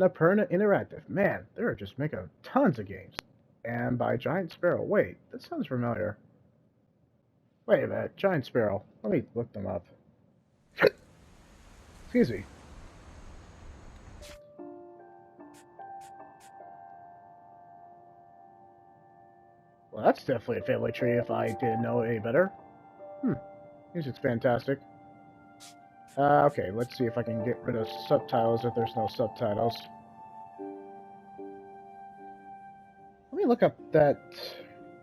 Annapurna Interactive. Man, they're just making tons of games. And by Giant Sparrow. Wait, that sounds familiar. Wait a minute, Giant Sparrow. Let me look them up. Excuse me. Well, that's definitely a family tree if I didn't know any better. Music's fantastic. Okay, let's see if I can get rid of subtitles if there's no subtitles. Let me look up that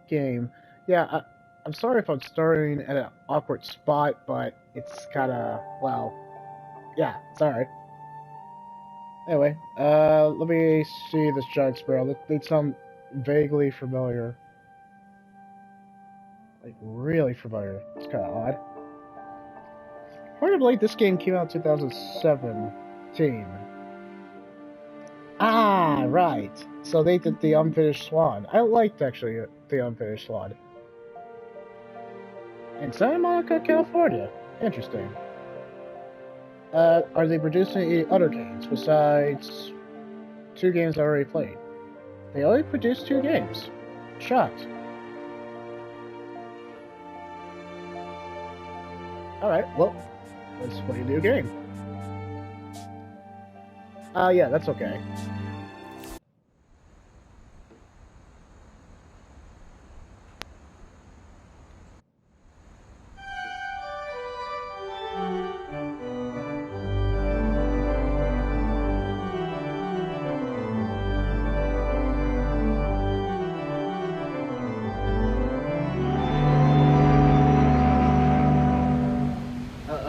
game. Yeah, I'm sorry if I'm starting at an awkward spot, but it's kinda, well, yeah, sorry. Anyway, let me see this Giant Sparrow. They sound vaguely familiar. Like, really familiar. It's kinda odd. Hard to believe this game came out in 2017. Ah, right. So they did the Unfinished Swan. I liked, actually, the Unfinished Swan. In Santa Monica, California. Interesting. Are they producing any other games besides 2 games I already played? They only produced 2 games. Shocked. Alright, well, let's play a new game. Yeah, that's okay.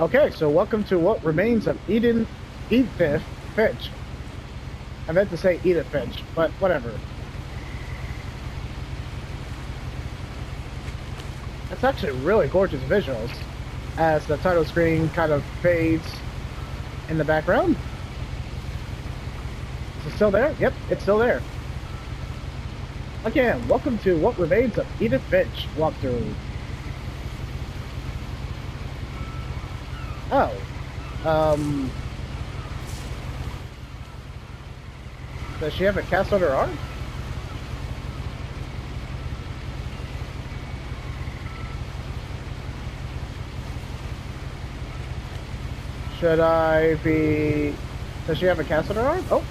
Okay, so welcome to what remains of Edith Finch. I meant to say Edith Finch, but whatever. That's actually really gorgeous visuals, as the title screen kind of fades in the background. Is it still there? Yep, it's still there. Again, welcome to what remains of Edith Finch walkthrough. Oh. Does she have a cast on her arm? Should I be... Does she have a cast on her arm? Oh.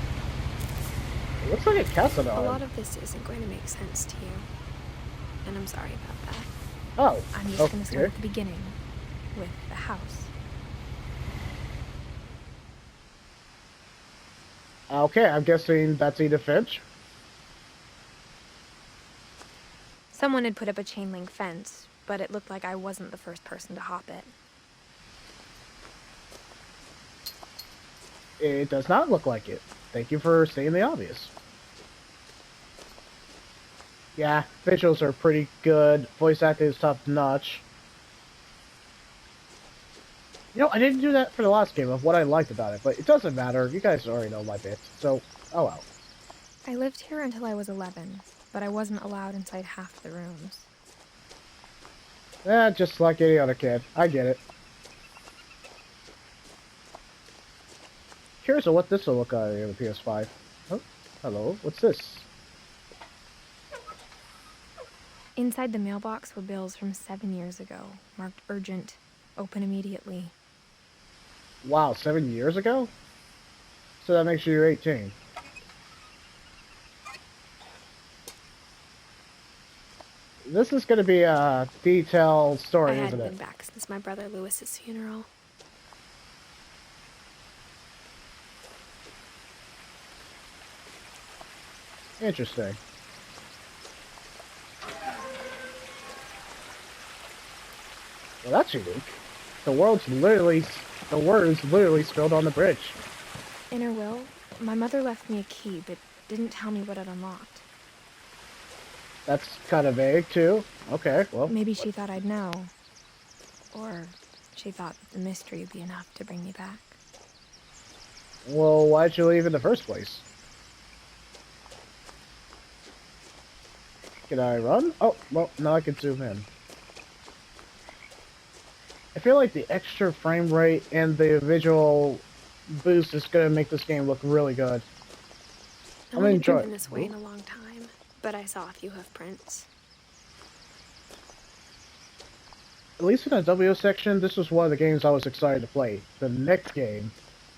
It looks like a cast on her arm. A lot of this isn't going to make sense to you. And I'm sorry about that. Oh. I'm just going to start at the beginning. With the house. Okay, I'm guessing that's Edith Finch. Someone had put up a chain link fence, but it looked like I wasn't the first person to hop it. It does not look like it. Thank you for stating the obvious. Yeah, visuals are pretty good. Voice acting is top notch. You know, I didn't do that for the last game of what I liked about it, but it doesn't matter. You guys already know my bits, so, oh well. I lived here until I was 11, but I wasn't allowed inside half the rooms. Just like any other kid. I get it. Curious of what this will look like on the PS5. Oh, hello. What's this? Inside the mailbox were bills from 7 years ago, marked urgent, open immediately. Wow, 7 years ago? So that makes you 18. This is going to be a detailed story, isn't it? I hadn't been back since my brother Lewis's funeral. Interesting. Well, that's unique. The words literally spilled on the bridge. In her will, my mother left me a key, but didn't tell me what it unlocked. That's kind of vague, too. Okay, well... Maybe she thought I'd know. Or she thought that the mystery would be enough to bring me back. Well, why'd you leave in the first place? Can I run? Oh, well, now I can zoom in. I feel like the extra frame rate and the visual boost is going to make this game look really good. No I'm one gonna had enjoy driven it. this way in a long time, but I saw a few hoof prints. At least in the WO section, this was one of the games I was excited to play. The next game,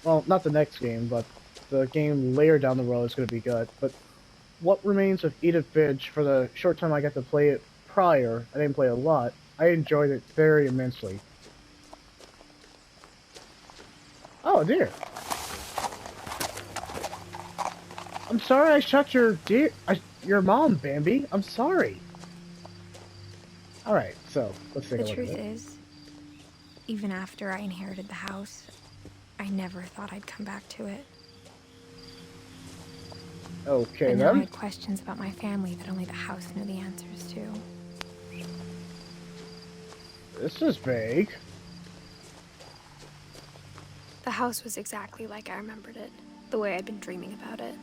well, not the next game, but the game later down the road is going to be good. But what remains of Edith Finch, for the short time I got to play it prior, I didn't play a lot, I enjoyed it very immensely. Oh dear. I'm sorry I shot your mom, Bambi. I'm sorry. Alright, so, let's take The a look at truth it. is, even after I inherited the house, I never thought I'd come back to it. Okay, But now I then. had questions about my family that only the house knew the answers to. This is vague. The house was exactly like I remembered it, the way I'd been dreaming about it.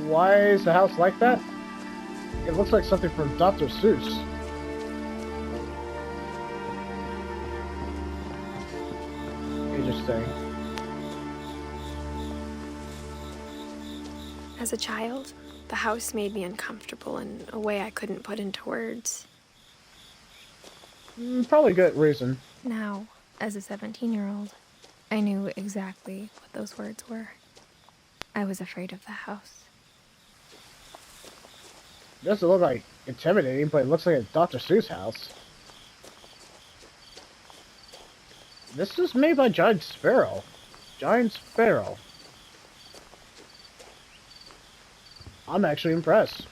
Why is the house like that? It looks like something from Dr. Seuss. Interesting. As a child, the house made me uncomfortable in a way I couldn't put into words. Probably good reason. Now, as a 17-year-old, I knew exactly what those words were. I was afraid of the house. It doesn't look like intimidating, but it looks like a Dr. Seuss house. This is made by Giant Sparrow. Giant Sparrow. I'm actually impressed.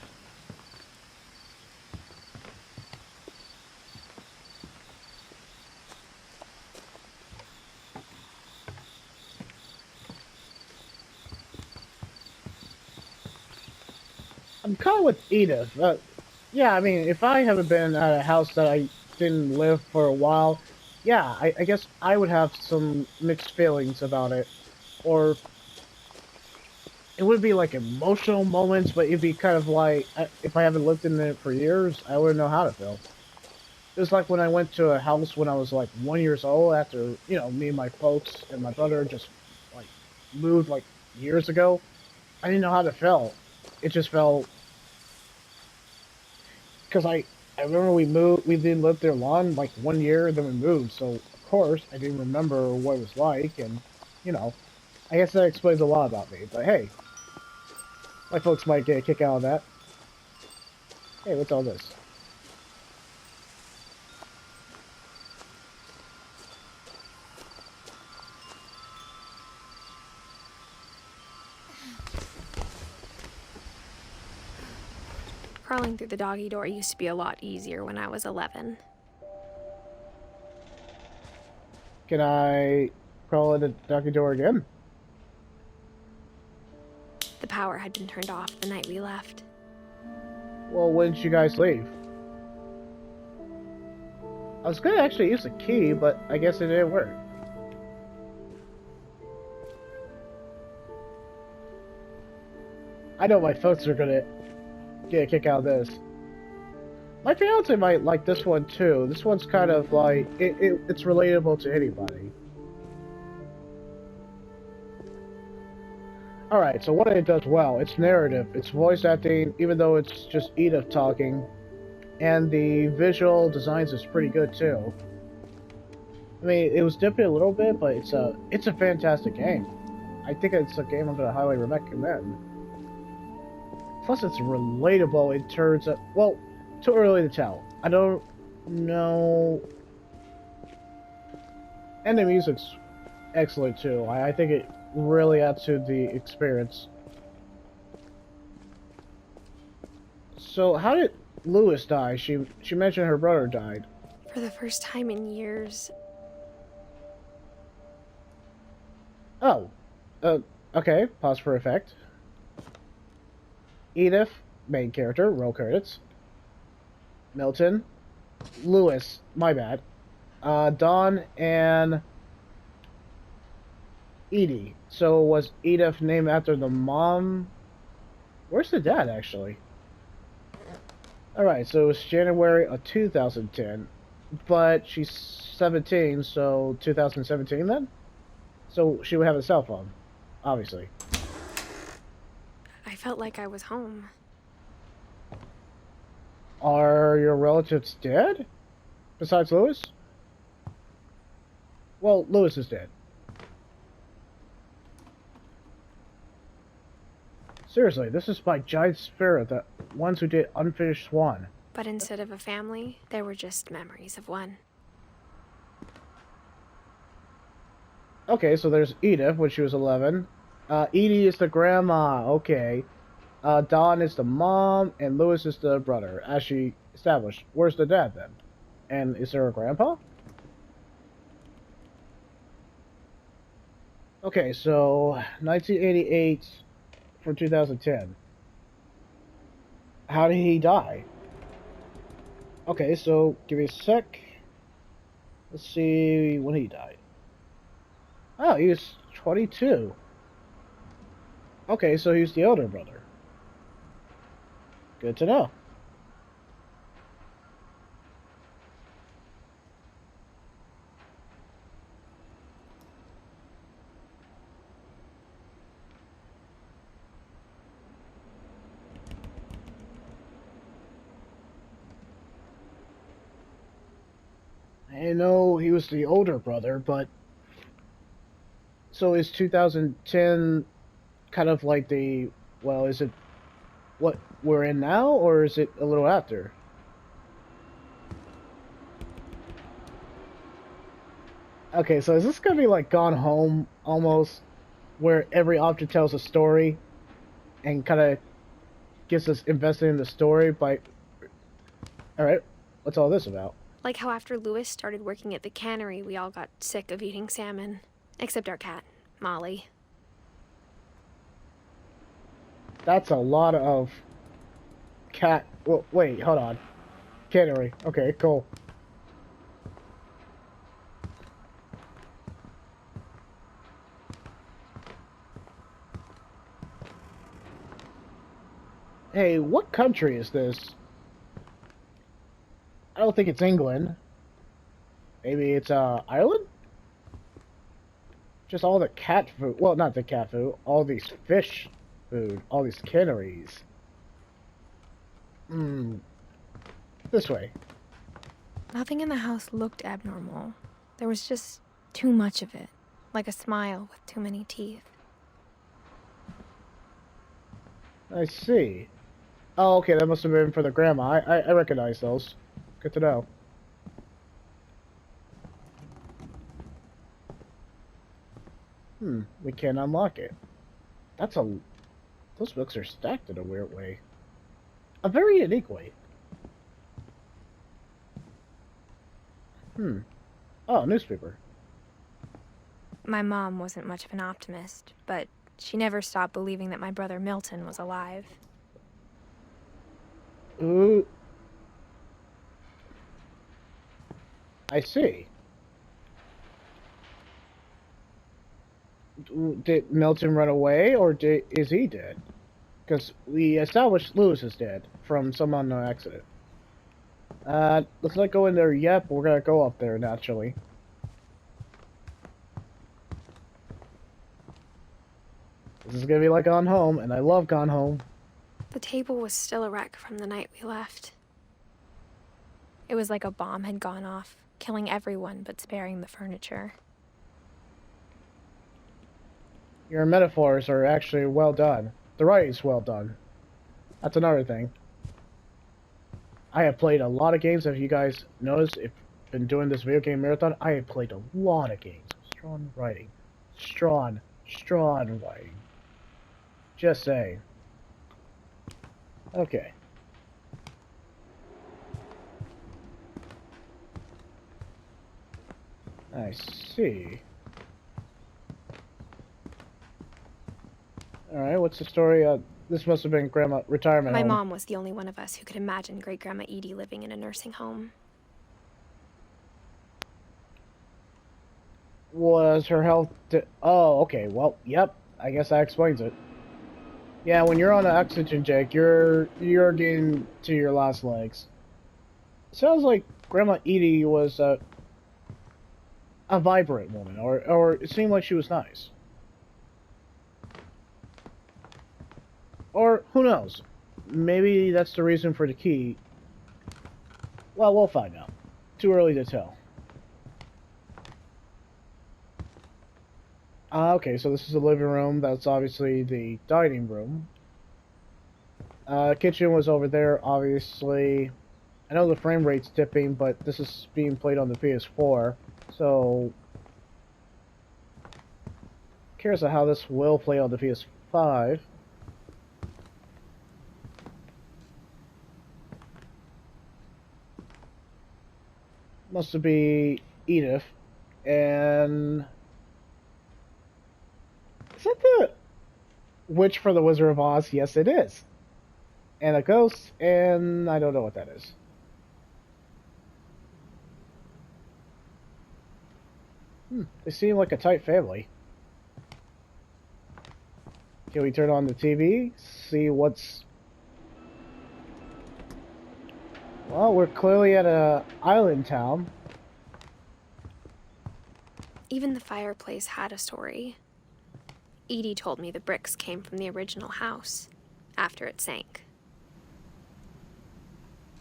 I'm kind of with Edith. Yeah, I mean, if I haven't been at a house that I didn't live for a while, yeah, I guess I would have some mixed feelings about it. Or it would be like emotional moments, but it'd be kind of like, if I haven't lived in it for years, I wouldn't know how to feel. It was like when I went to a house when I was like 1 year old after, me and my folks and my brother just like moved like years ago. I didn't know how to feel. It just felt, because I remember we didn't live there long, like 1 year, then we moved, so of course I didn't remember what it was like, and, I guess that explains a lot about me, but hey, my folks might get a kick out of that. Hey, what's all this? Crawling through the doggy door used to be a lot easier when I was 11. Can I crawl in the doggy door again? The power had been turned off the night we left. Well, when did you guys leave? I was gonna actually use the key, but I guess it didn't work. I know my folks are gonna get a kick out of this. My fiance might like this one too. This one's kind of like, it's relatable to anybody. Alright, so what it does well, it's narrative, it's voice acting, even though it's just Edith talking, and the visual designs is pretty good too. I mean, it was dipping a little bit, but it's a fantastic game. I think it's a game I'm gonna highly recommend. Plus, it's relatable in terms of, well, too early to tell. I don't know. And the music's excellent too. I think it really adds to the experience. So, how did Lewis die? She mentioned her brother died. For the first time in years, Oh. Okay. Pause for effect. Edith, main character, roll credits. Milton. Lewis, my bad. Dawn and Edie. So was Edith named after the mom? Where's the dad, actually? Alright, so it was January of 2010. But she's 17, so 2017 then? So she would have a cell phone, obviously. I felt like I was home. Are your relatives dead? Besides Lewis? Well, Lewis is dead. Seriously, this is by Giant Spirit, the ones who did Unfinished Swan. But instead of a family, there were just memories of one. Okay, so there's Edith when she was 11. Edie is the grandma, okay. Dawn is the mom, and Lewis is the brother, as she established. Where's the dad, then? And is there a grandpa? Okay, so 1988 from 2010. How did he die? Okay, so give me a sec. Let's see when he died. Oh, he was 22. Okay, so he's the older brother. Good to know. I know he was the older brother, but... So is 2010 kind of like the... Well, is it what we're in now, or is it a little after? Okay, so is this gonna be like Gone Home, almost, where every object tells a story, and kind of gets us invested in the story by... Alright, what's all this about? Like how after Lewis started working at the cannery, we all got sick of eating salmon. Except our cat, Molly. That's a lot of cat... Well, wait, hold on. Cannery. Okay, cool. Hey, what country is this? I don't think it's England. Maybe it's, Ireland? Just all the cat food. Well, not the cat food. All these fish food. All these canneries. This way. Nothing in the house looked abnormal. There was just too much of it. Like a smile with too many teeth. I see. Oh, okay, that must have been for the grandma. I recognize those. Good to know. We can't unlock it. That's a... Those books are stacked in a weird way. A very unique way. Oh, newspaper. My mom wasn't much of an optimist, but she never stopped believing that my brother Milton was alive. Ooh. I see. Did Milton run away, or is he dead? Because we established Lewis is dead from some unknown accident. Let's not go in there yet, but we're gonna go up there, naturally. This is gonna be like Gone Home, and I love Gone Home. The table was still a wreck from the night we left. It was like a bomb had gone off, killing everyone but sparing the furniture. Your metaphors are actually well done. The writing's well done. That's another thing. I have played a lot of games. If you guys notice, if I've been doing this video game marathon, I have played a lot of games. Strong writing. Strong writing. Just saying. Okay. I see. Alright, what's the story? This must have been Grandma retirement My home. mom was the only one of us who could imagine Great-Grandma Edie living in a nursing home. Was her health... Oh, okay, well, yep. I guess that explains it. Yeah, when you're on an oxygen tank, you're getting to your last legs. Sounds like Grandma Edie was a vibrant woman, or it seemed like she was nice. Or, who knows? Maybe that's the reason for the key. Well, we'll find out. Too early to tell. Okay, so this is the living room. That's obviously the dining room. Kitchen was over there, obviously. I know the frame rate's dipping, but this is being played on the PS4, so... Curious how this will play on the PS5. Must be Edith, and... Is that the witch for the Wizard of Oz? Yes, it is. And a ghost, and I don't know what that is. They seem like a tight family. Can we turn on the TV? See what's... Well, we're clearly at a island town. Even the fireplace had a story. Edie told me the bricks came from the original house, after it sank.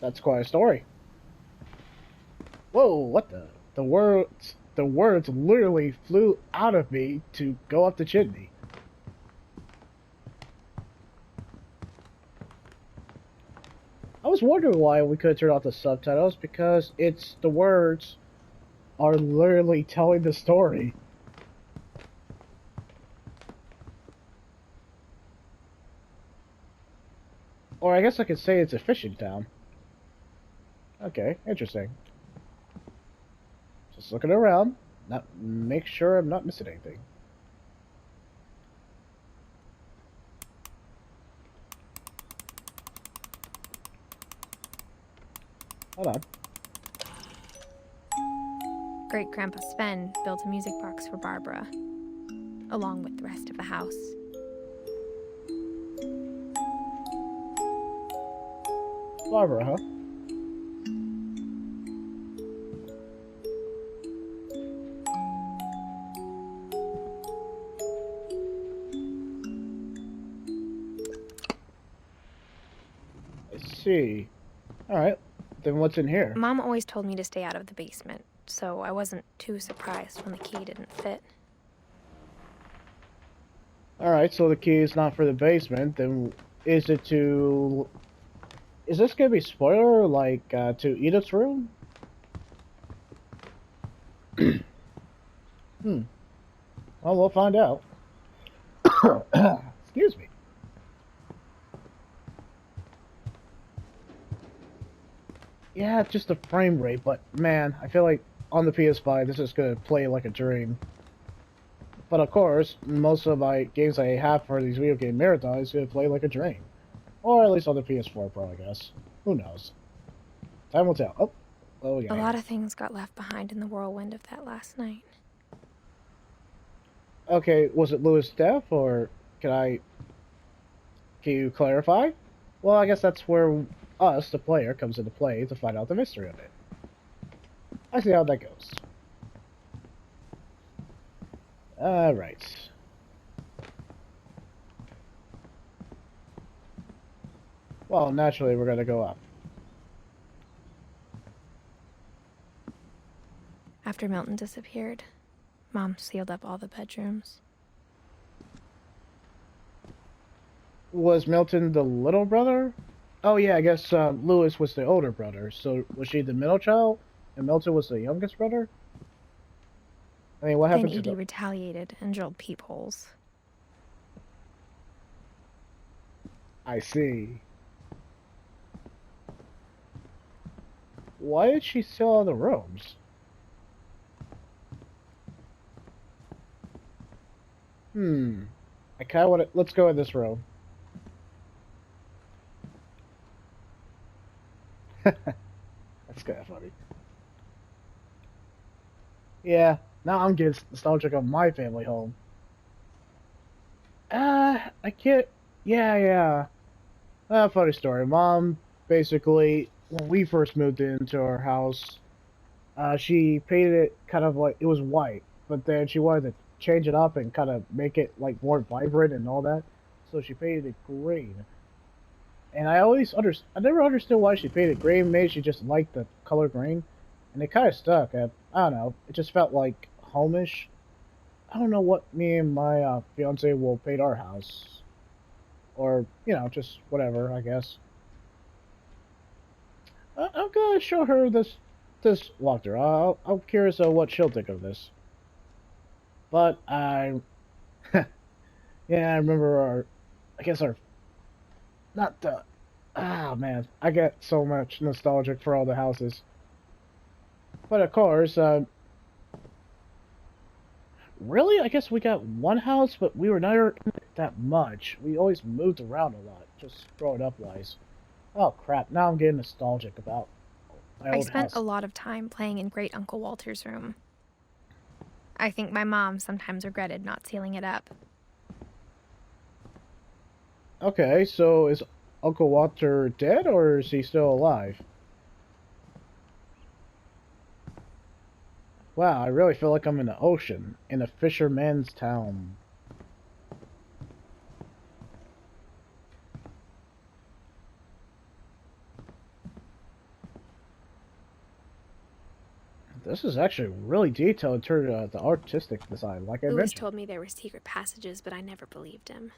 That's quite a story. Whoa, what the... The words literally flew out of me to go up the chimney. I was wondering why we could turn off the subtitles, because the words are literally telling the story. Or I guess I could say it's a fishing town. Okay, interesting. Just looking around, make sure I'm not missing anything. Hold on. Great-Grandpa Sven built a music box for Barbara, along with the rest of the house. Barbara, huh? I see. Alright, then what's in here? Mom always told me to stay out of the basement, so I wasn't too surprised when the key didn't fit. Alright, so the key is not for the basement, then is it to... Is this gonna be spoiler, like, to Edith's room? Well, we'll find out. Excuse me. Yeah, it's just the frame rate, but man, I feel like on the PS5 this is gonna play like a dream. But of course, most of my games I have for these video game marathons is gonna play like a dream. Or at least on the PS4 Pro, I guess. Who knows? Time will tell. Oh yeah. A lot of things got left behind in the whirlwind of that last night. Okay, was it Louis' death, or can you clarify? Well, I guess that's where us, the player, comes into play to find out the mystery of it. I see how that goes. Alright. Well, naturally, we're gonna go up. After Milton disappeared, Mom sealed up all the bedrooms. Was Milton the little brother? Oh yeah, I guess Louis was the older brother. So was she the middle child, and Milton was the youngest brother? I mean, what happened Then to Edie retaliated and drilled peepholes. I see. Why did she seal all the rooms? I kind of want to... Let's go in this room. That's kind of funny. Yeah, now I'm getting nostalgic of my family home. I can't... Yeah. Funny story. Mom, basically, when we first moved into our house, she painted it kind of like... It was white, but then she wanted to change it up and kind of make it like more vibrant and all that. so she painted it green. And I never understood why she painted green. Maybe she just liked the color green, and it kind of stuck. I don't know. It just felt like homish. I don't know what me and my fiance will paint our house, or just whatever. I guess I'm gonna show her this walkthrough. I'm curious of what she'll think of this. But yeah, I remember I guess our, not the, ah man, I get so much nostalgic for all the houses. But of course, really, I guess we got one house, but we were never in it that much. We always moved around a lot, just growing up wise. Oh crap, now I'm getting nostalgic about my I old spent house. a lot of time playing in Great Uncle Walter's room. I think my mom sometimes regretted not sealing it up. Okay, so is Uncle Walter dead, or is he still alive? Wow, I really feel like I'm in the ocean, in a fisherman's town. This is actually really detailed in terms of the artistic design, like I Louis mentioned. told me there were secret passages, but I never believed him.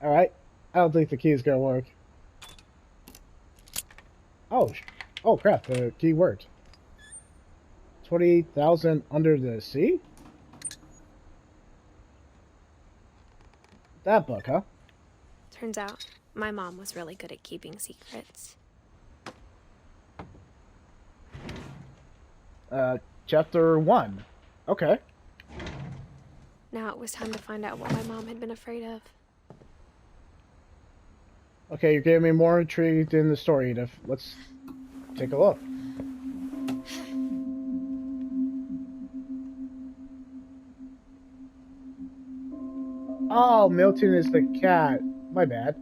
Alright, I don't think the key is gonna work. Oh, oh crap, the key worked. 20,000 under the sea? That book, huh? Turns out, my mom was really good at keeping secrets. Chapter 1. Okay. Now it was time to find out what my mom had been afraid of. Okay, you're getting me more intrigued in the story, Edith. Let's take a look. Oh, Milton is the cat. My bad.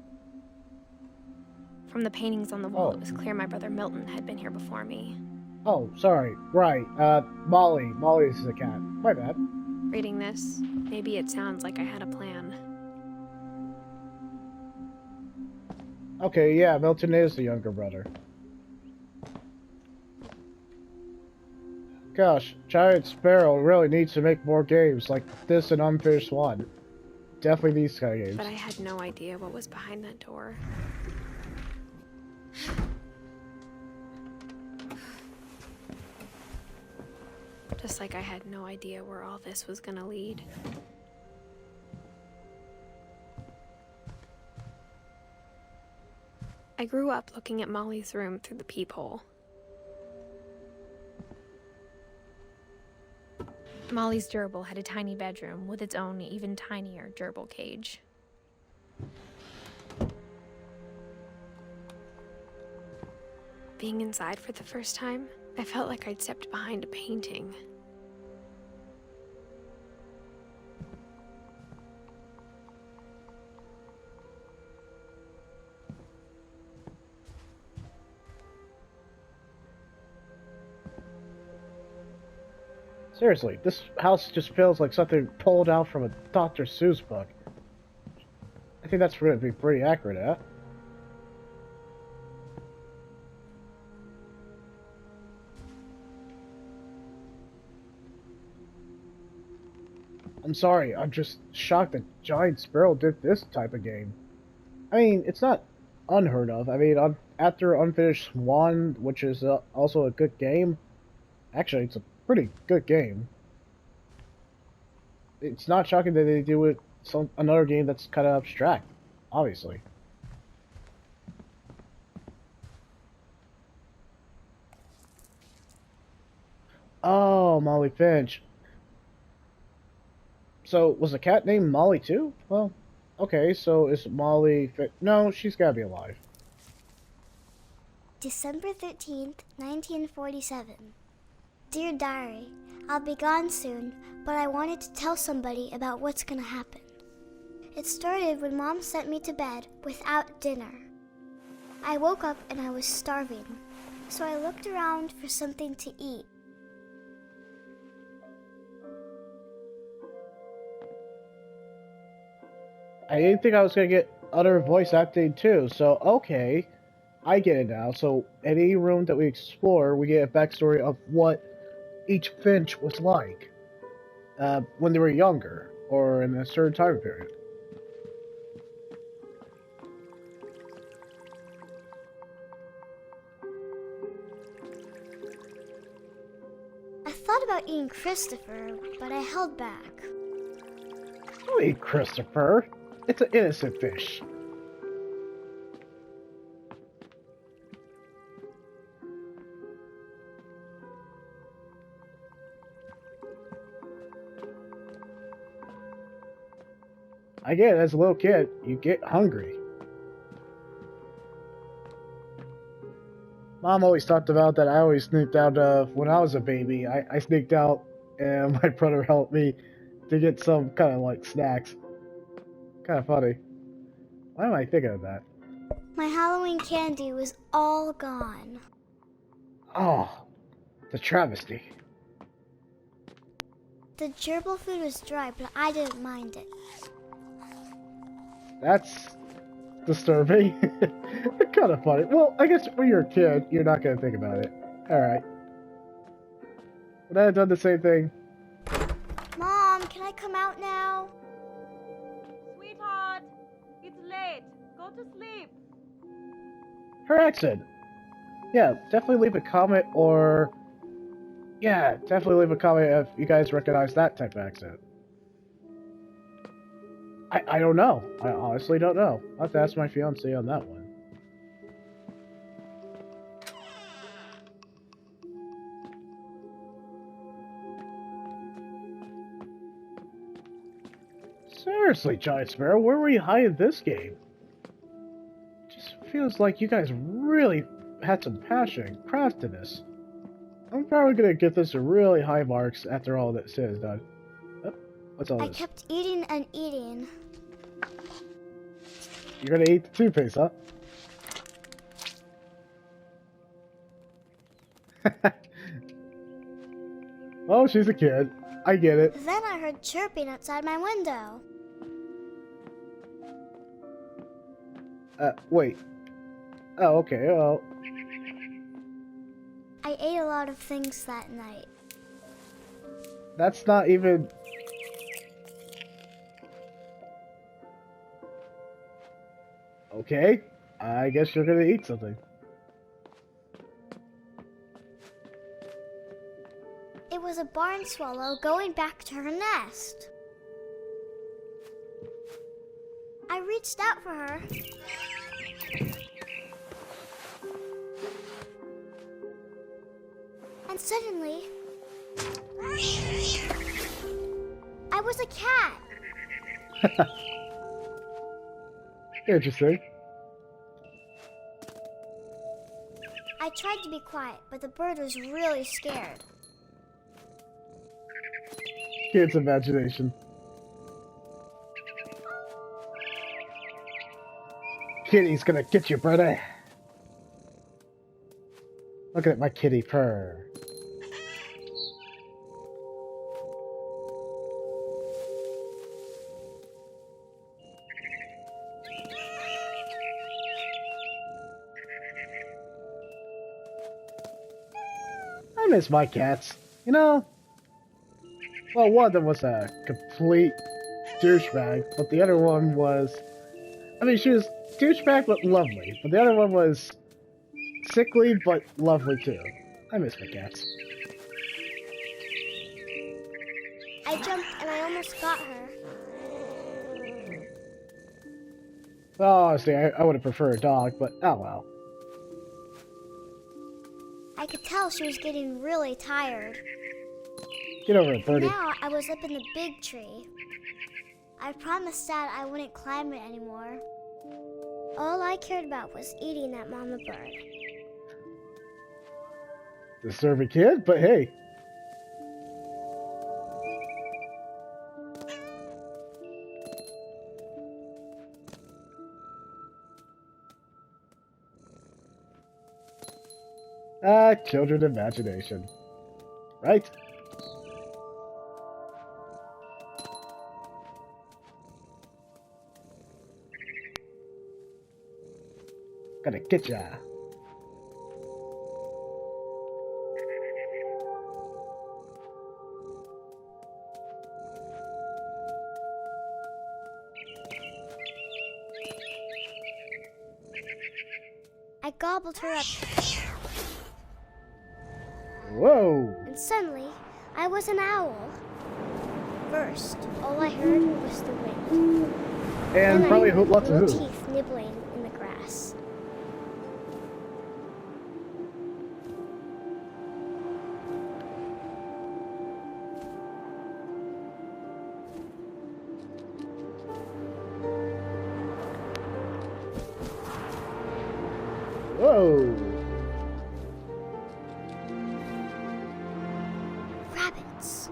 From the paintings on the wall, Oh. it was clear my brother Milton had been here before me. Oh, sorry. Right. Molly. Molly is the cat. My bad. Reading this, maybe it sounds like I had a plan. Okay, yeah, Milton is the younger brother. Gosh, Giant Sparrow really needs to make more games like this and Unfinished One. Definitely these kind of games. But I had no idea what was behind that door. Just like I had no idea where all this was gonna lead. I grew up looking at Molly's room through the peephole. Molly's gerbil had a tiny bedroom with its own even tinier gerbil cage. Being inside for the first time, I felt like I'd stepped behind a painting. Seriously, this house just feels like something pulled out from a Dr. Seuss book. I think that's going to be pretty accurate, huh? I'm sorry, I'm just shocked that Giant Sparrow did this type of game. I mean, it's not unheard of. I mean, after Unfinished Swan, which is also a good game, actually, it's a pretty good game. It's not shocking that they do it another game that's kind of abstract, obviously. Oh, Molly Finch. So, was the cat named Molly too? Well, okay, so is Molly No, she's gotta be alive. December 13th, 1947. Dear Diary, I'll be gone soon, but I wanted to tell somebody about what's gonna happen. It started when Mom sent me to bed without dinner. I woke up and I was starving, so I looked around for something to eat. I didn't think I was gonna get other voice acting too, so okay. I get it now. So any room that we explore, we get a backstory of what each Finch was like when they were younger, or in a certain time period. I thought about eating Christopher, but I held back. Don't eat Christopher. It's an innocent fish. I get it, as a little kid, you get hungry. Mom always talked about that I always sneaked out when I was a baby. I sneaked out and my brother helped me to get some kind of like snacks. Kind of funny. Why am I thinking of that? My Halloween candy was all gone. Oh, the travesty. The gerbil food was dry, but I didn't mind it. That's disturbing. Kind of funny. Well, I guess when you're a kid, you're not going to think about it. Alright. Would I have done the same thing? Mom, can I come out now? Sweetheart, it's late. Go to sleep. Her accent. Yeah, definitely leave a comment or... Yeah, definitely leave a comment if you guys recognize that type of accent. I don't know. I honestly don't know. I'll have to ask my fiance on that one. Seriously, Giant Sparrow, where were you hiding this game? Just feels like you guys really had some passion and craft to this. I'm probably gonna give this a really high marks after all this is done. Oh, what's all I this? kept eating and eating. You're gonna eat the toothpaste, huh? Oh, she's a kid. I get it. Then I heard chirping outside my window. Wait. Oh, okay, well. I ate a lot of things that night. That's not even... Okay. I guess you're gonna eat something. It was a barn swallow going back to her nest. I reached out for her. And suddenly, I was a cat. Interesting. I tried to be quiet, but the bird was really scared. Kid's imagination. Kitty's gonna get you, brother. Look at my kitty purr. I miss my cats. You know? Well, one of them was a complete douchebag, but the other one was... I mean, she was douchebag but lovely, but the other one was sickly but lovely too. I miss my cats. I jumped and I almost got her. Well, honestly, I would have preferred a dog, but oh well. I could tell she was getting really tired. Get over it, birdie. Now I was up in the big tree. I promised Dad I wouldn't climb it anymore. All I cared about was eating that mama bird. Disturbing kid, but hey. Children's imagination. Right? Gonna get ya. I gobbled her up, Whoa! and suddenly, I was an owl. First, all I heard was the wind. And Then probably I heard lots of little who. teeth nibbling in the grass. Whoa! Rabbits.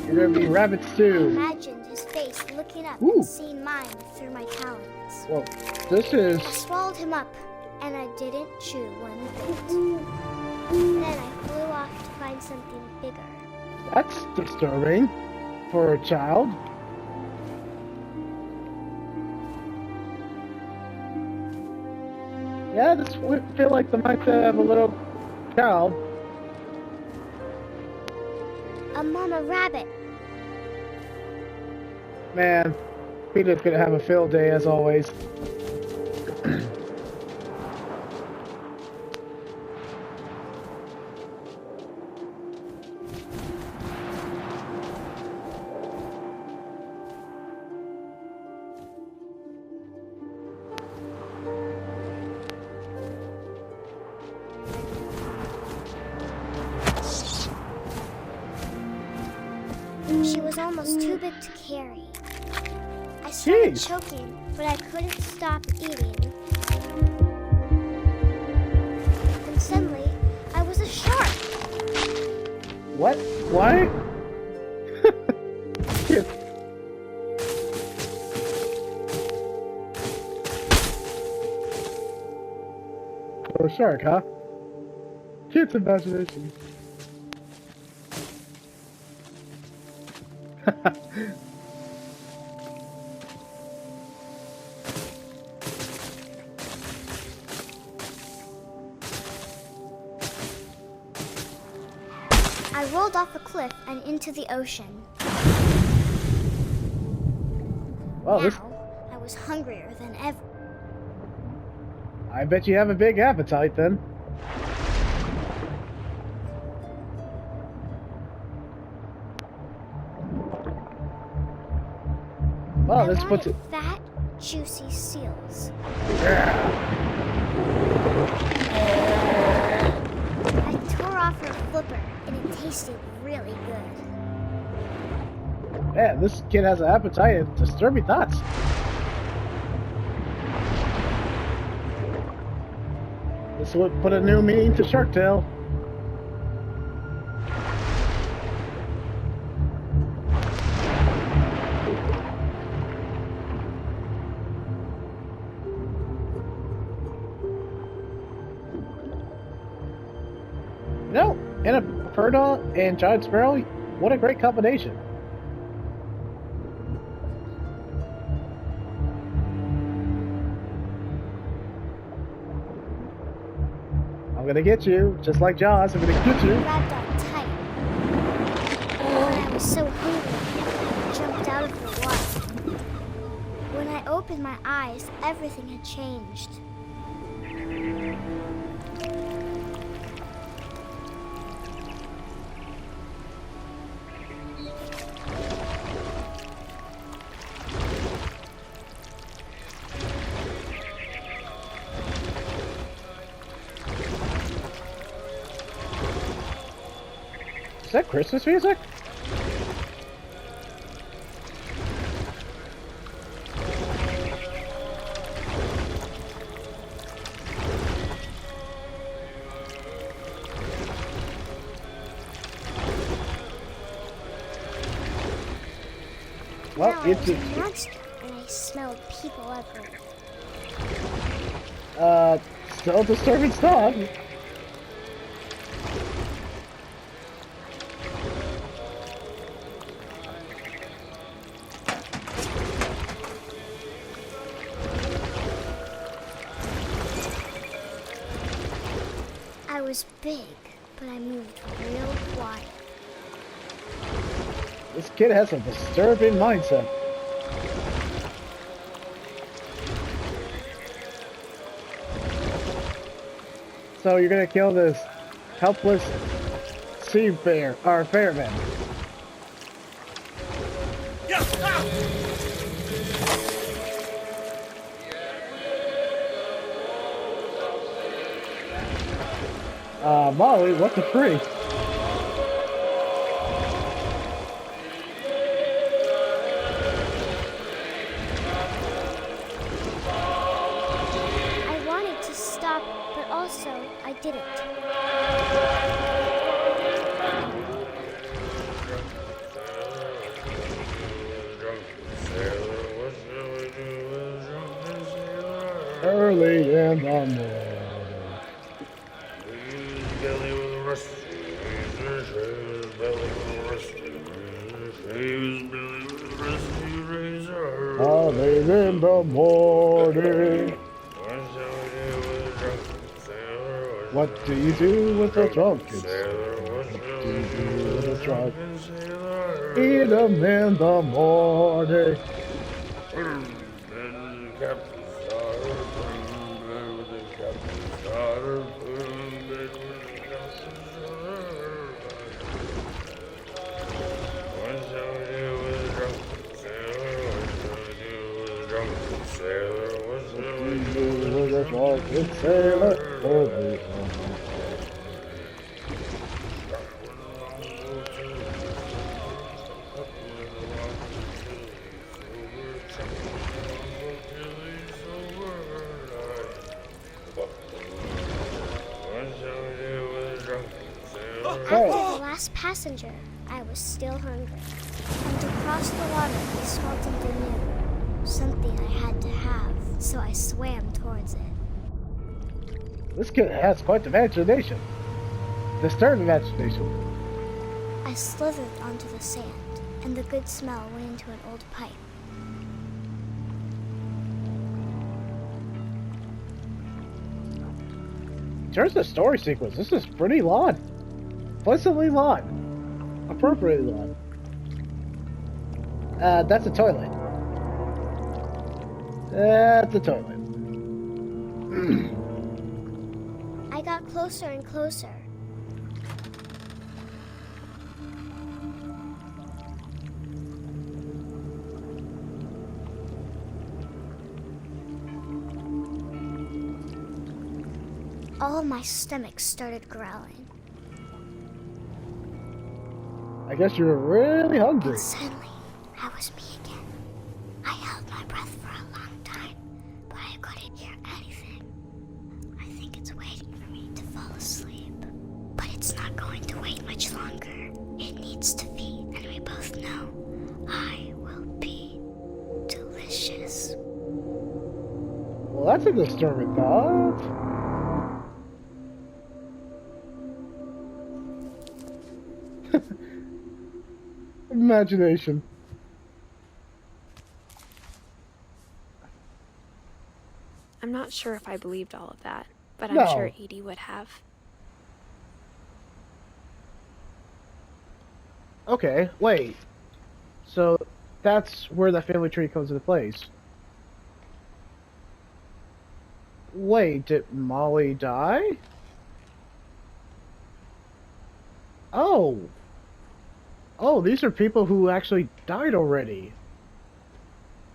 You're gonna be rabbits too. Imagined his face looking up Ooh. and seeing mine through my talons. Well, this is. I swallowed him up, and I didn't chew one bit. Then I flew off to find something bigger. That's disturbing for a child. Yeah, this would feel like the mindset of a little child. A mama rabbit. Man, Peter's gonna have a field day as always. She was almost too big to carry. I started Jeez. choking, but I couldn't stop eating. And suddenly, I was a shark. What? Why? Or a shark, huh? Kid's imagination. I rolled off a cliff and into the ocean. Well, Now, this. I was hungrier than ever. I bet you have a big appetite then. Well, I this puts wanted it. fat, juicy seals. I tore off her flipper, and it tasted really good. Man, this kid has an appetite and disturbing thoughts. This would put a new meaning to Shark Tale. You know, and a Purda and Giant Sparrow, what a great combination. I'm gonna get you, just like Jaws, I'm gonna get you. Grabbed on tight. When I was so hungry, I jumped out of the water. When I opened my eyes, everything had changed. Is that Christmas music? Well, Now it's I was a monster, and I smelled people everywhere. still disturbing stuff. I was big, but I moved real quiet. This kid has a disturbing mindset. So you're gonna kill this helpless sea bear, or ferryman. Molly, what the freak? I wanted to stop, but also I didn't. Early in the morning. Early in the morning. What do you do with a drunken sailor? What do you do with a drunken sailor? Eat 'em in the morning. Drunken sailor. After the last passenger, I was still hungry. And to cross the water, we smelt something new. Something I had to have, so I swam towards it. This kid has quite the imagination. Disturbing imagination. I slithered onto the sand, and the good smell went into an old pipe. In terms of story sequence, this is pretty long. Pleasantly long. Appropriately long. That's a toilet. That's a toilet. I got closer and closer. All of my stomach started growling. I guess you were really hungry. And suddenly, I was me again. I held my breath for a long time, but I couldn't hear anything. I think it's waiting for me to fall asleep. But it's not going to wait much longer. It needs to feed, and we both know I will be delicious. Well, that's a disturbing thought. Imagination. I'm not sure if I believed all of that, but I'm No. sure Edie would have. Okay, wait. So that's where the family tree comes into place. Wait, did Molly die? Oh. Oh, these are people who actually died already.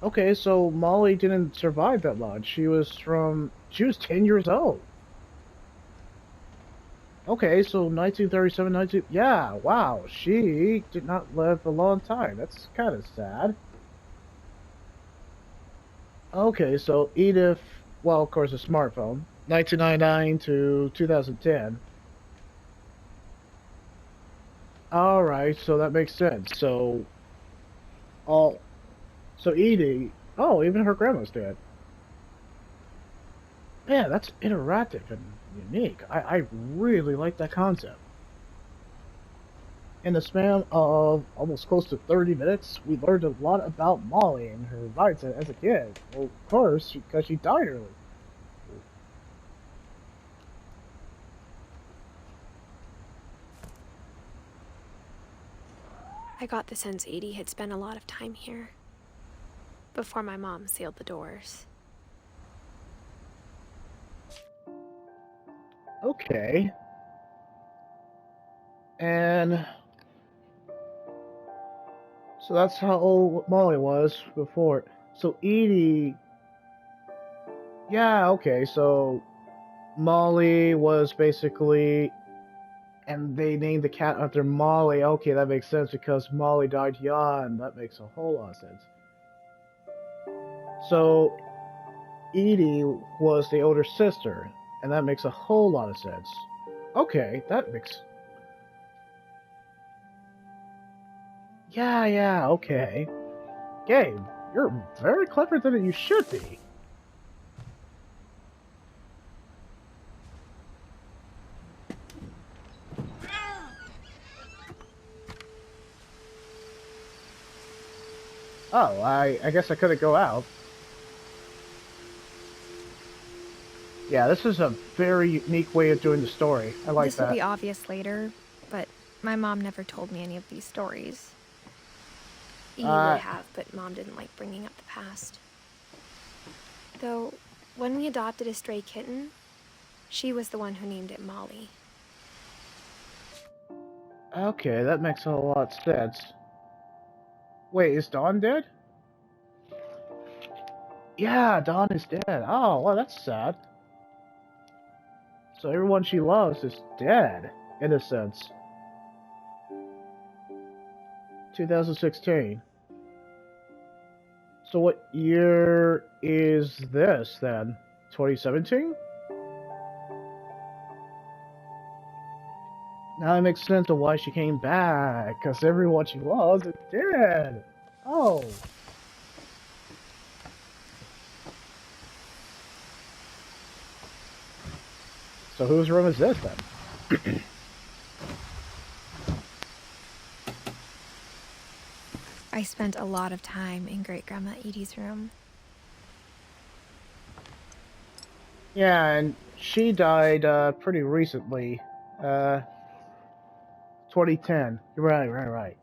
Okay, so Molly didn't survive that long. She was 10 years old. Okay, so 1937, yeah, wow, she did not live a long time. That's kind of sad. Okay, so Edith, well, of course, a smartphone, 1999 to 2010. Alright, so that makes sense. So Edie, oh, even her grandma's dead. Yeah, that's interactive and unique. I really like that concept. In the span of almost close to 30 minutes, we learned a lot about Molly and her mindset as a kid. Well, of course, because she died early. I got the sense Edie had spent a lot of time here, before my mom sealed the doors. Okay. And so that's how old Molly was before. So Edie, yeah, okay, so Molly was basically, and they named the cat after Molly. Okay, that makes sense because Molly died young. That makes a whole lot of sense. So Edie was the older sister, and that makes a whole lot of sense. Okay, that makes... Yeah, okay. Gabe, you're very clever than you should be. Oh, I guess I couldn't go out. Yeah, this is a very unique way of doing the story. I like This that. will be obvious later, but my mom never told me any of these stories. Edie would have, but Mom didn't like bringing up the past. Though, when we adopted a stray kitten, she was the one who named it Molly. Okay, that makes a lot of sense. Wait, is Dawn dead? Yeah, Dawn is dead. Oh, well, that's sad. So everyone she loves is dead, in a sense. 2016. So what year is this, then? 2017? Now it makes sense of why she came back, because everyone she loves is dead. Oh. So whose room is this, then? I spent a lot of time in Great-Grandma Edie's room. Yeah, and she died pretty recently. 2010. Right.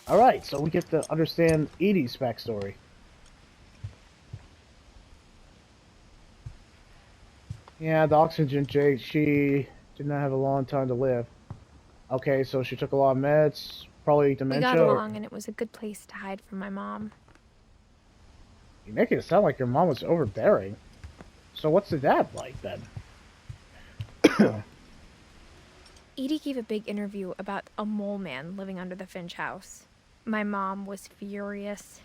Alright, so we get to understand Edie's backstory. Yeah, the oxygen Jake, she did not have a long time to live. Okay, so she took a lot of meds, probably dementia. We got along, and it was a good place to hide from my mom. You make it sound like your mom was overbearing. So what's the dad like, then? Edie gave a big interview about a mole man living under the Finch house. My mom was furious.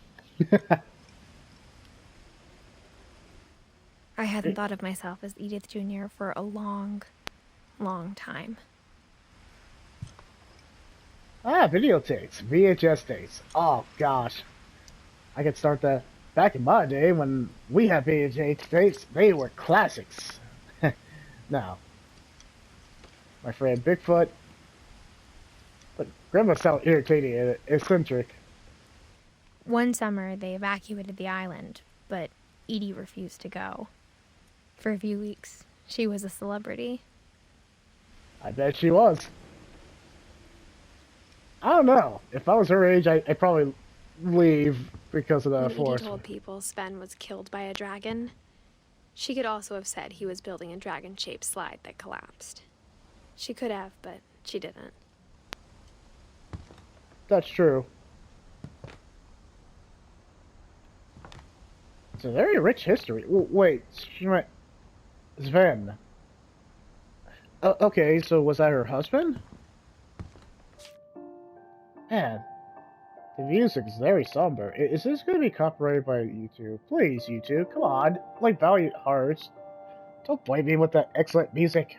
I hadn't thought of myself as Edith Jr. for a long, long time. Ah, videotapes. VHS tapes. Oh, gosh. I could start that. Back in my day, when we had VHS tapes, they were classics. Now, my friend Bigfoot. But Grandma sounds irritating and eccentric. One summer, they evacuated the island, but Edie refused to go. For a few weeks, she was a celebrity. I bet she was. I don't know. If I was her age, I'd probably leave because of the When force. Edie told people Sven was killed by a dragon, she could also have said he was building a dragon-shaped slide that collapsed. She could have, but she didn't. That's true. It's a very rich history. Wait, she might... Sven. Okay, so was that her husband? Man, the music is very somber. Is this going to be copyrighted by YouTube? Please, YouTube, come on. Like Valiant Hearts. Don't blame me with that excellent music.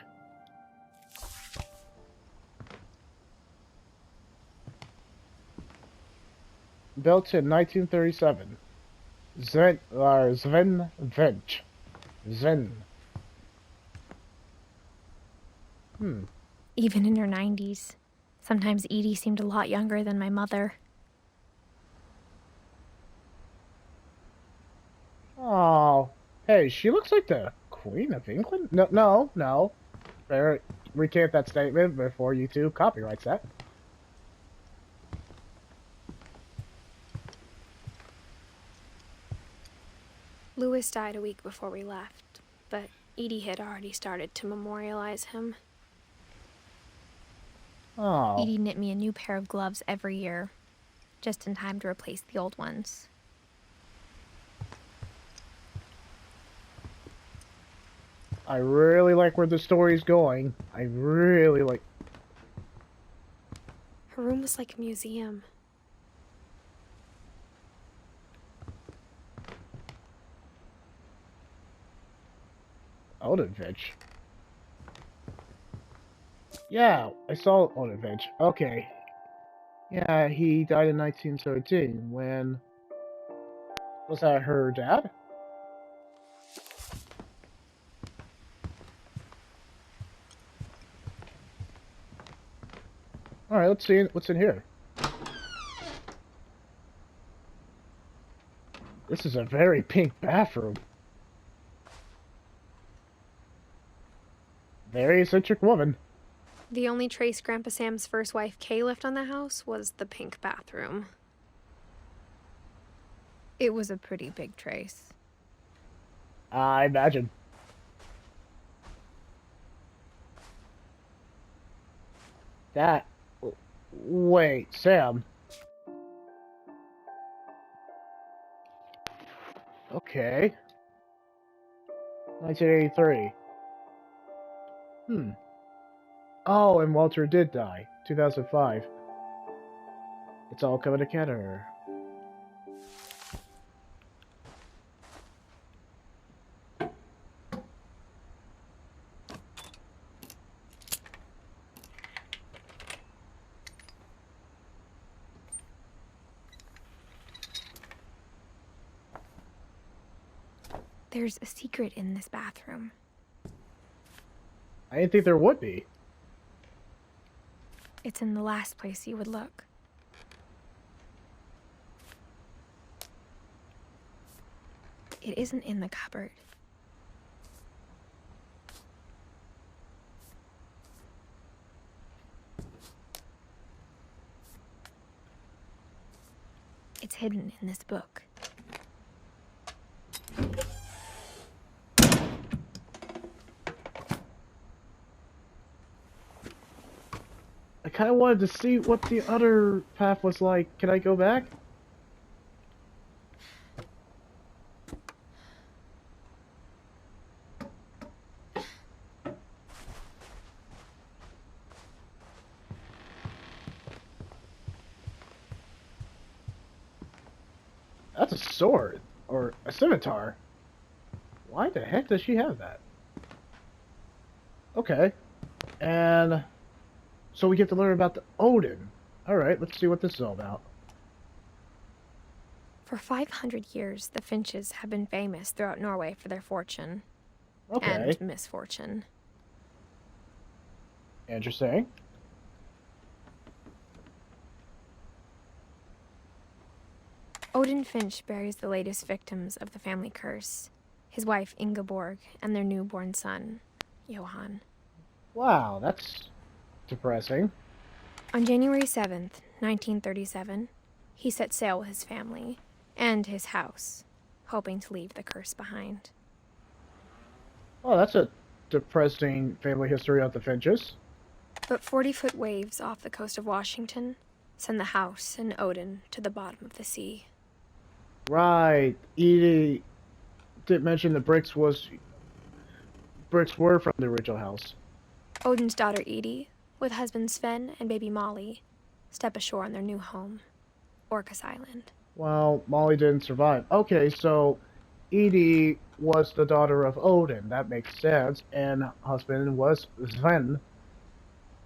Built in 1937. Sven Finch. Sven. Even in her 90s, sometimes Edie seemed a lot younger than my mother. Oh, hey, she looks like the Queen of England? No. Better recant that statement before YouTube copyrights that. Louis died a week before we left, but Edie had already started to memorialize him. Oh. Edie knit me a new pair of gloves every year, just in time to replace the old ones. I really like where the story's going. I really like... Her room was like a museum. Odin Finch. Yeah, I saw Odin Finch. Okay. Yeah, he died in 1917 when... Was that her dad? Alright, let's see what's in here. This is a very pink bathroom. Very eccentric woman. The only trace Grandpa Sam's first wife, Kay, left on the house was the pink bathroom. It was a pretty big trace. I imagine. That... Wait, Sam. Okay. 1983. Oh, and Walter did die. 2005. It's all coming together. There's a secret in this bathroom. I didn't think there would be. It's in the last place you would look. It isn't in the cupboard. It's hidden in this book. I kind of wanted to see what the other path was like. Can I go back? That's a sword. Or a scimitar. Why the heck does she have that? Okay. And... so we get to learn about the Odin. Alright, let's see what this is all about. For 500 years, the Finches have been famous throughout Norway for their fortune. Okay. And misfortune. Interesting. Odin Finch buries the latest victims of the family curse, his wife Ingeborg and their newborn son, Johan. Wow, that's depressing. On January 7th, 1937, he set sail with his family and his house, hoping to leave the curse behind. Oh, that's a depressing family history of the Finches. But 40-foot waves off the coast of Washington send the house and Odin to the bottom of the sea. Right. Edie did mention the bricks were from the original house. Odin's daughter Edith, with husband Sven and baby Molly, step ashore on their new home, Orcas Island. Well, Molly didn't survive. Okay, so Edie was the daughter of Odin. That makes sense. And husband was Sven.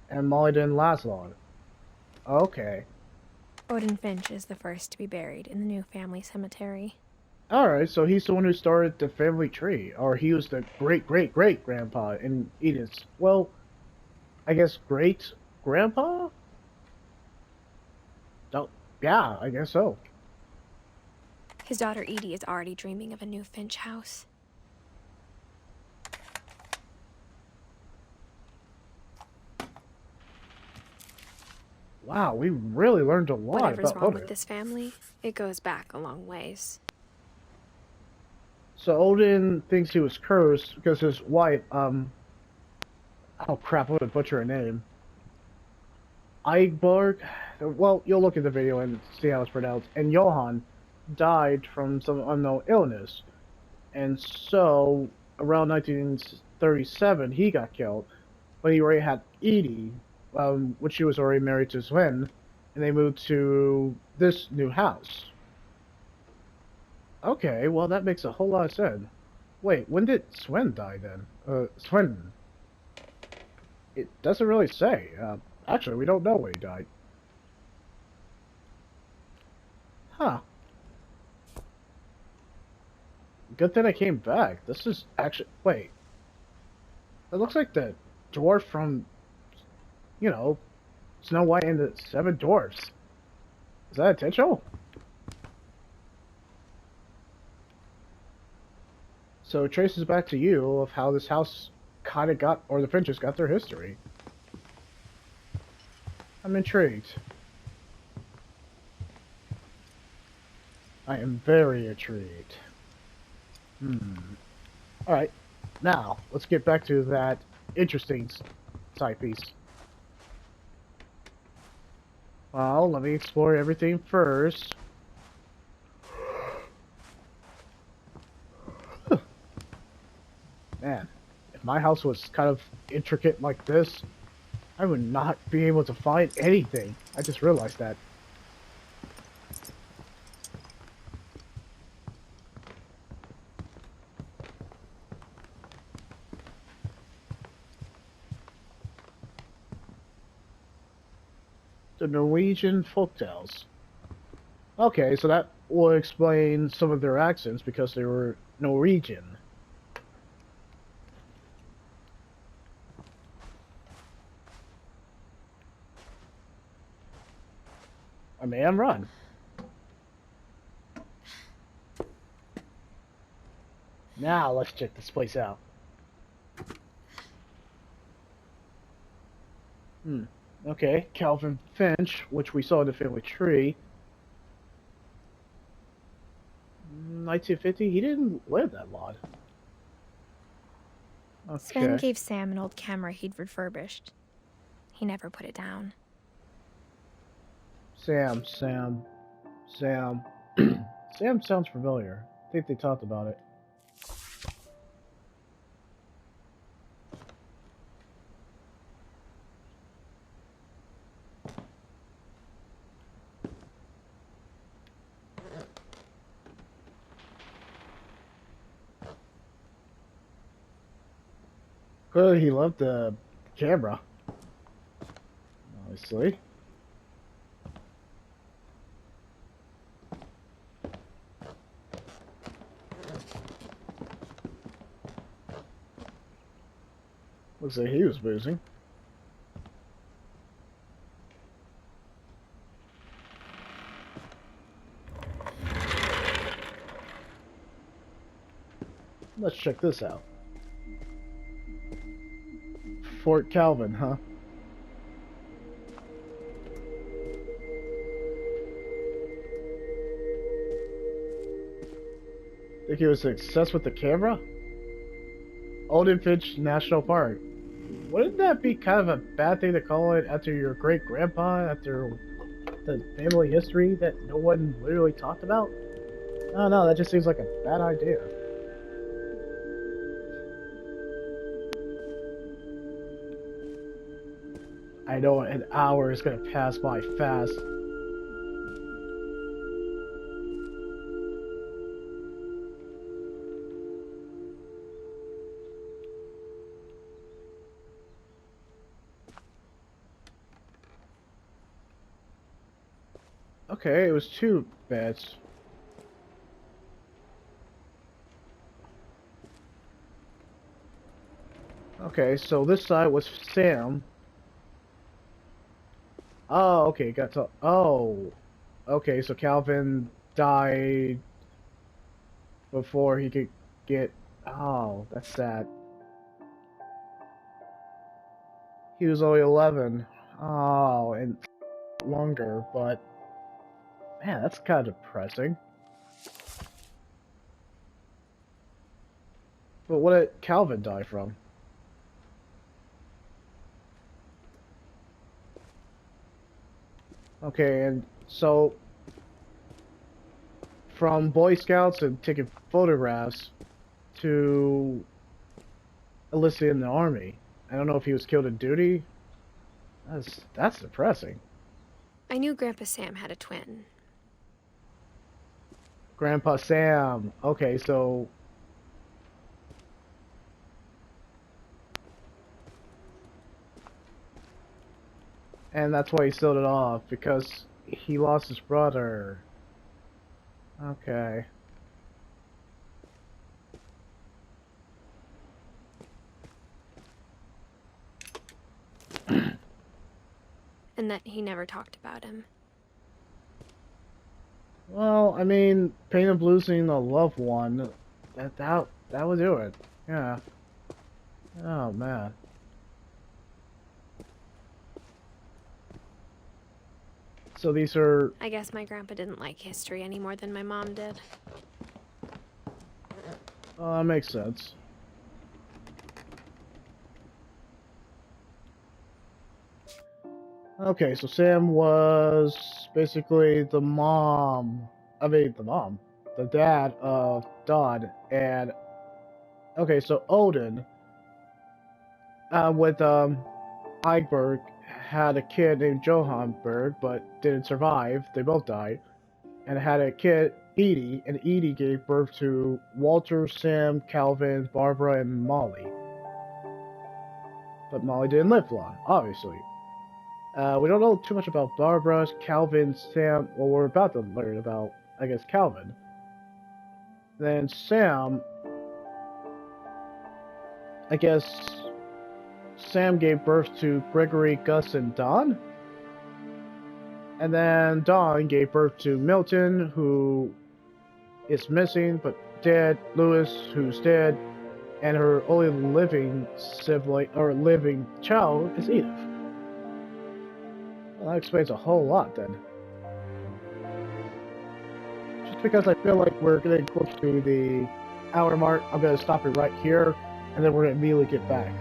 And Molly didn't last long. Okay. Odin Finch is the first to be buried in the new family cemetery. Alright, so he's the one who started the family tree. Or he was the great-great-great-grandpa in Edith's, well, I guess great-grandpa? Oh, yeah, I guess so. His daughter Edie is already dreaming of a new Finch house. Wow, we really learned a lot Whatever's about wrong Odin. with this family, it goes back a long ways. So Odin thinks he was cursed because his wife, oh crap, I'm gonna butcher her name. Eigborg? Well, you'll look at the video and see how it's pronounced. And Johan died from some unknown illness. And so, around 1937, he got killed. But he already had Edie, which she was already married to Sven, and they moved to this new house. Okay, well that makes a whole lot of sense. Wait, when did Sven die then? Sven. It doesn't really say. Actually, we don't know when he died. Huh. Good thing I came back. This is actually... Wait. It looks like the dwarf from, you know, Snow White and the Seven Dwarfs. Is that intentional? So it traces back to you of how this house kind of got, or the Finches got their history. I'm intrigued. I am very intrigued. Alright, now, let's get back to that interesting side piece. Well, let me explore everything first. Man, if my house was kind of intricate like this, I would not be able to find anything. I just realized that. The Norwegian folktales. Okay, so that will explain some of their accents because they were Norwegian. A man run. Now let's check this place out. Okay, Calvin Finch, which we saw in the family tree. 1950, he didn't live that long. Okay. Sven gave Sam an old camera he'd refurbished. He never put it down. Sam. Sam sounds familiar. I think they talked about it. Clearly he loved the camera. Obviously. Looks like he was boozing. Let's check this out. Fort Calvin, huh? Think he was a success with the camera? Odin Finch National Park. Wouldn't that be kind of a bad thing to call it after your great-grandpa, after the family history that no one literally talked about? I don't know, that just seems like a bad idea. I know an hour is gonna pass by fast. Okay, it was 2 beds. Okay, so this side was Sam. Oh, okay, got to... Oh. Okay, so Calvin died before he could get... Oh, that's sad. He was only 11. Oh, and longer, but... Man, that's kind of depressing. But what did Calvin die from? Okay, and so from Boy Scouts and taking photographs to enlisting in the army. I don't know if he was killed in duty. That's depressing. I knew Grandpa Sam had a twin. Grandpa Sam. Okay, so and that's why he sealed it off, because he lost his brother. Okay. And that he never talked about him. Well, I mean, pain of losing a loved one, that would do it. Yeah. Oh man. So these are... I guess my grandpa didn't like history any more than my mom did. That makes sense. Okay, so Sam was basically the dad of Dodd, and okay, so Odin, with Eichberg, had a kid named Johann Berg, but didn't survive. They both died, and had a kid, Edie, and Edie gave birth to Walter, Sam, Calvin, Barbara, and Molly. But Molly didn't live long, obviously. We don't know too much about Barbara, Calvin, Sam. Well, we're about to learn about, I guess, Calvin. Then Sam, I guess, Sam gave birth to Gregory, Gus, and Don. And then Don gave birth to Milton, who is missing but dead, Lewis, who's dead, and her only living sibling, or living child, is Edith. Well, that explains a whole lot then. Just because I feel like we're getting close to the hour mark, I'm going to stop it right here, and then we're going to immediately get back.